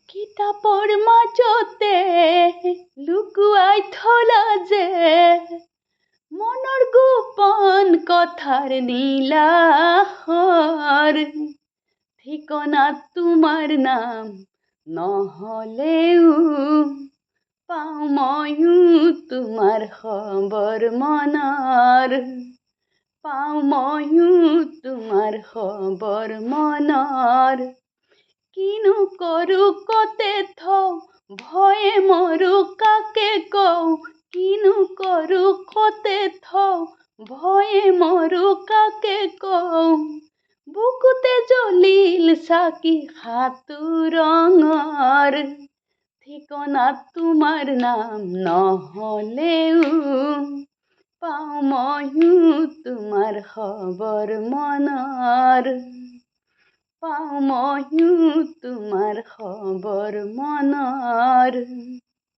কিতাপৰ মাজতে লুকুৱাই থলা যে মনৰ গোপন কথাৰ নীলাশৰ ঠিকনা তোমাৰ নাম নহলেও পাওঁ ময়ো তোমাৰ খবৰ মনৰ পাওঁ ময়ো তোমাৰ খবৰ মনৰ কিনো কৰো কতে থওঁ ভয়ে মৰো কাকে কওঁ কিনো কৰো কতে থওঁ ভয়ে মৰো কাকে কওঁ বুকুতে জ্বলিল চাকি সাতো ৰঙৰ ঠিকনা তোমাৰ নাম নহলেও পাওঁ ময়ো তোমাৰ খবৰ মনৰ পাওঁ ময়ো তোমাৰ খবৰ মনৰ